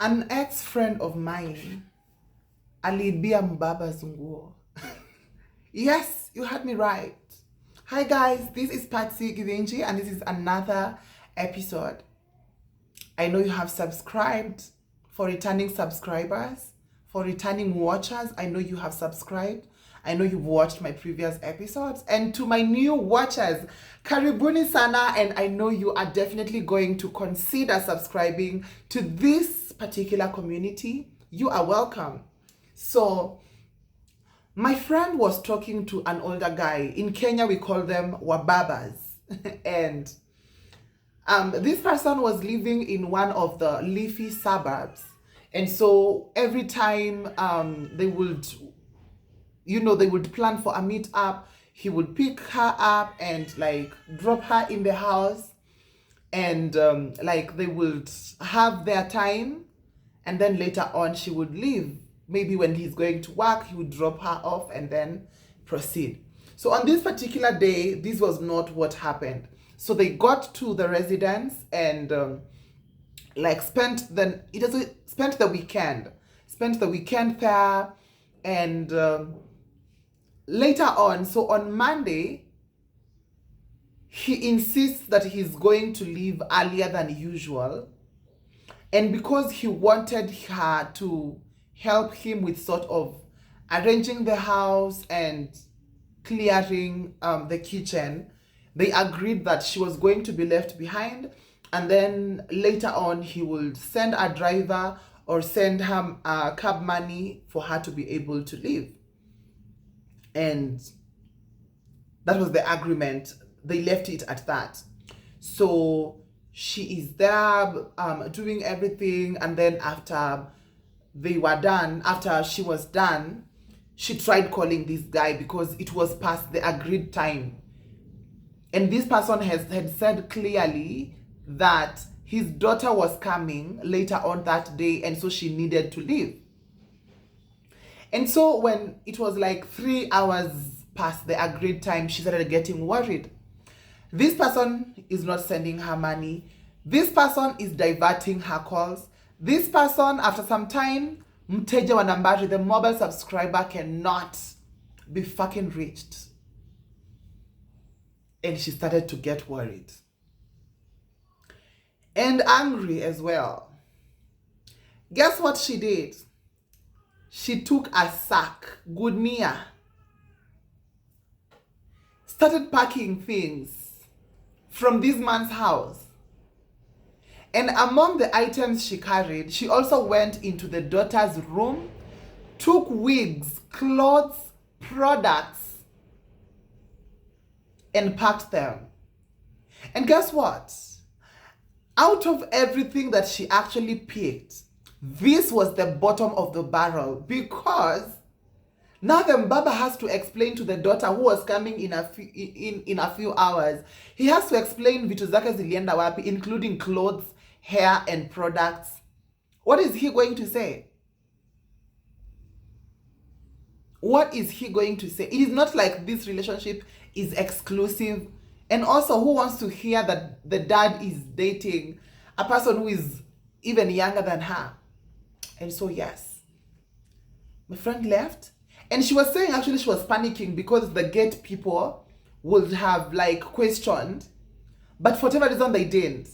An ex-friend of mine alibia mbaba zunguo. Yes, you heard me right. Hi guys, this is Patsy Givenji and this is another episode. I know you have subscribed. For returning subscribers, for returning watchers, I know you have subscribed. I know you've watched my previous episodes. And to my new watchers, karibuni sana, and I know you are definitely going to consider subscribing to this particular community. You are welcome. So, my friend was talking to an older guy. In Kenya, we call them wababas. And this person was living in one of the leafy suburbs. And so every time they would plan for a meetup, he would pick her up and like drop her in the house. And like they would have their time. And then later on, she would leave. Maybe when he's going to work, he would drop her off and then proceed. So on this particular day, this was not what happened. So they got to the residence and spent the weekend there. And later on, so on Monday, he insists that he's going to leave earlier than usual. And because he wanted her to help him with sort of arranging the house and clearing the kitchen, they agreed that she was going to be left behind, and then later on he would send a driver or send her cab money for her to be able to leave. And that was the agreement. They left it at that. So she is there doing everything, and then after she was done, she tried calling this guy because it was past the agreed time. And this person had said clearly that his daughter was coming later on that day, and so she needed to leave. And so when it was like 3 hours past the agreed time, she started getting worried. This person is not sending her money. This person is diverting her calls. This person, after some time, mteja wa nambari, the mobile subscriber cannot be fucking reached. And she started to get worried. And angry as well. Guess what she did? She took a sack, gunia, started packing things from this man's house. And among the items she carried, she also went into the daughter's room, took wigs, clothes, products, and packed them. And guess what? Out of everything that she actually picked, this was the bottom of the barrel, because now the mbaba has to explain to the daughter who was coming in a few hours. He has to explain vitu zake zilienda wapi, including clothes, hair, and products. What is he going to say? What is he going to say? It is not like this relationship is exclusive. And also, who wants to hear that the dad is dating a person who is even younger than her? And so, yes, my friend left. And she was saying actually she was panicking because the gate people would have like questioned. But for whatever reason, they didn't.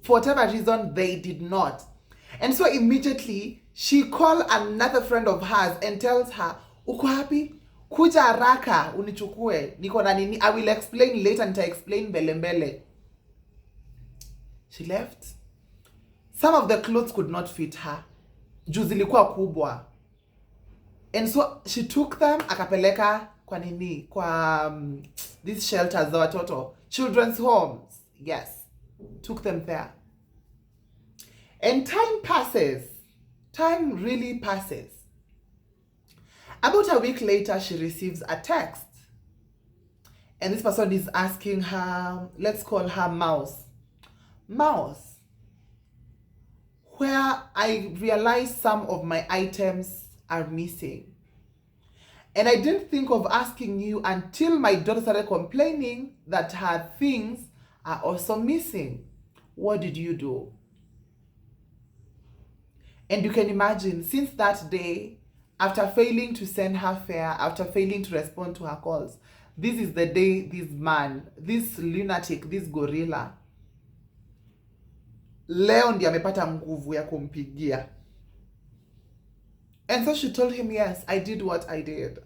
For whatever reason, they did not. And so immediately, she called another friend of hers and tells her, uko happy? Kuja haraka unichukue. Niko na nini? I will explain later, nita explain mbele mbele. She left. Some of the clothes could not fit her. Juu zilikuwa kubwa. And so she took them, akapeleka kwa nini? Kwa these shelters za watoto. Children's homes. Yes. Took them there. And time passes. Time really passes. About a week later, she receives a text. And this person is asking her, let's call her Mouse. Mouse, where I realized some of my items are missing. And I didn't think of asking you until my daughter started complaining that her things are also missing. What did you do? And you can imagine, since that day, after failing to send her fare, after failing to respond to her calls, this is the day this man, this lunatic, this gorilla, leo ndiye amepata nguvu ya kumpigia. And so she told him, yes, I did what I did.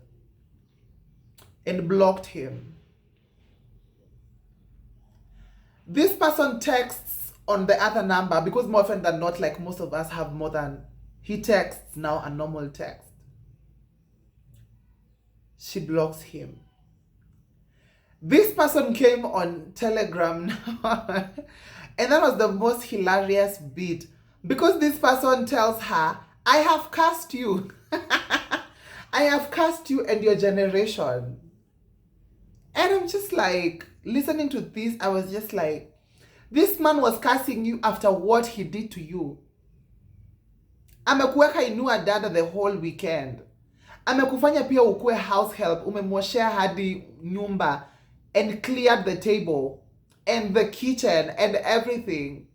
And blocked him. This person texts on the other number, because more often than not, like most of us have more than, he texts now a normal text. She blocks him. This person came on Telegram now, and that was the most hilarious bit, because this person tells her, I have cursed you. I have cursed you and your generation. And I'm just like, listening to this, I was just like, this man was cursing you after what he did to you. Amekuweka inua dada the whole weekend. Amekufanya pia ukue house help, umemwoshea hadi nyumba, and cleared the table and the kitchen and everything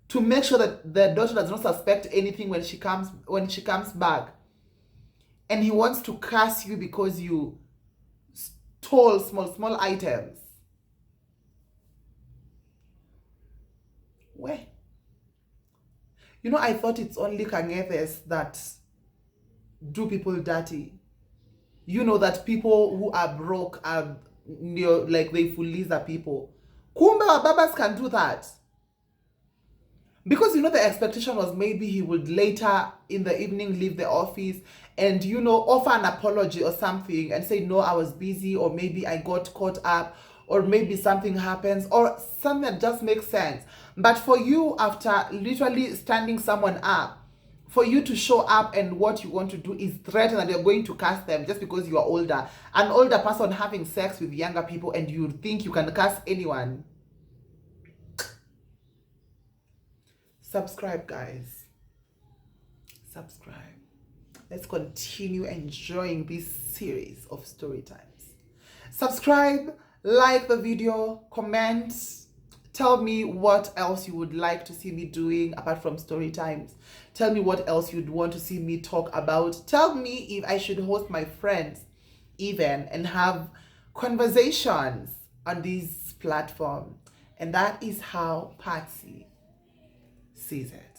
to make sure that the daughter does not suspect anything when she comes back. And he wants to curse you because you stole small items. Where? You know, I thought it's only Kangethes that do people dirty. You know, that people who are broke are, you know, like they fuliza people. Kumbe babas can do that. Because, you know, the expectation was maybe he would later in the evening leave the office and, you know, offer an apology or something and say, no, I was busy, or maybe I got caught up, or maybe something happens, or something that just makes sense. But for you, after literally standing someone up, for you to show up and what you want to do is threaten that you're going to curse them just because you are older. An older person having sex with younger people, and you think you can curse anyone. Subscribe, guys. Subscribe. Let's continue enjoying this series of story times. Subscribe, like the video, comment, tell me what else you would like to see me doing apart from story times. Tell me what else you'd want to see me talk about. Tell me if I should host my friends even and have conversations on this platform. And that is how Patsy sees it.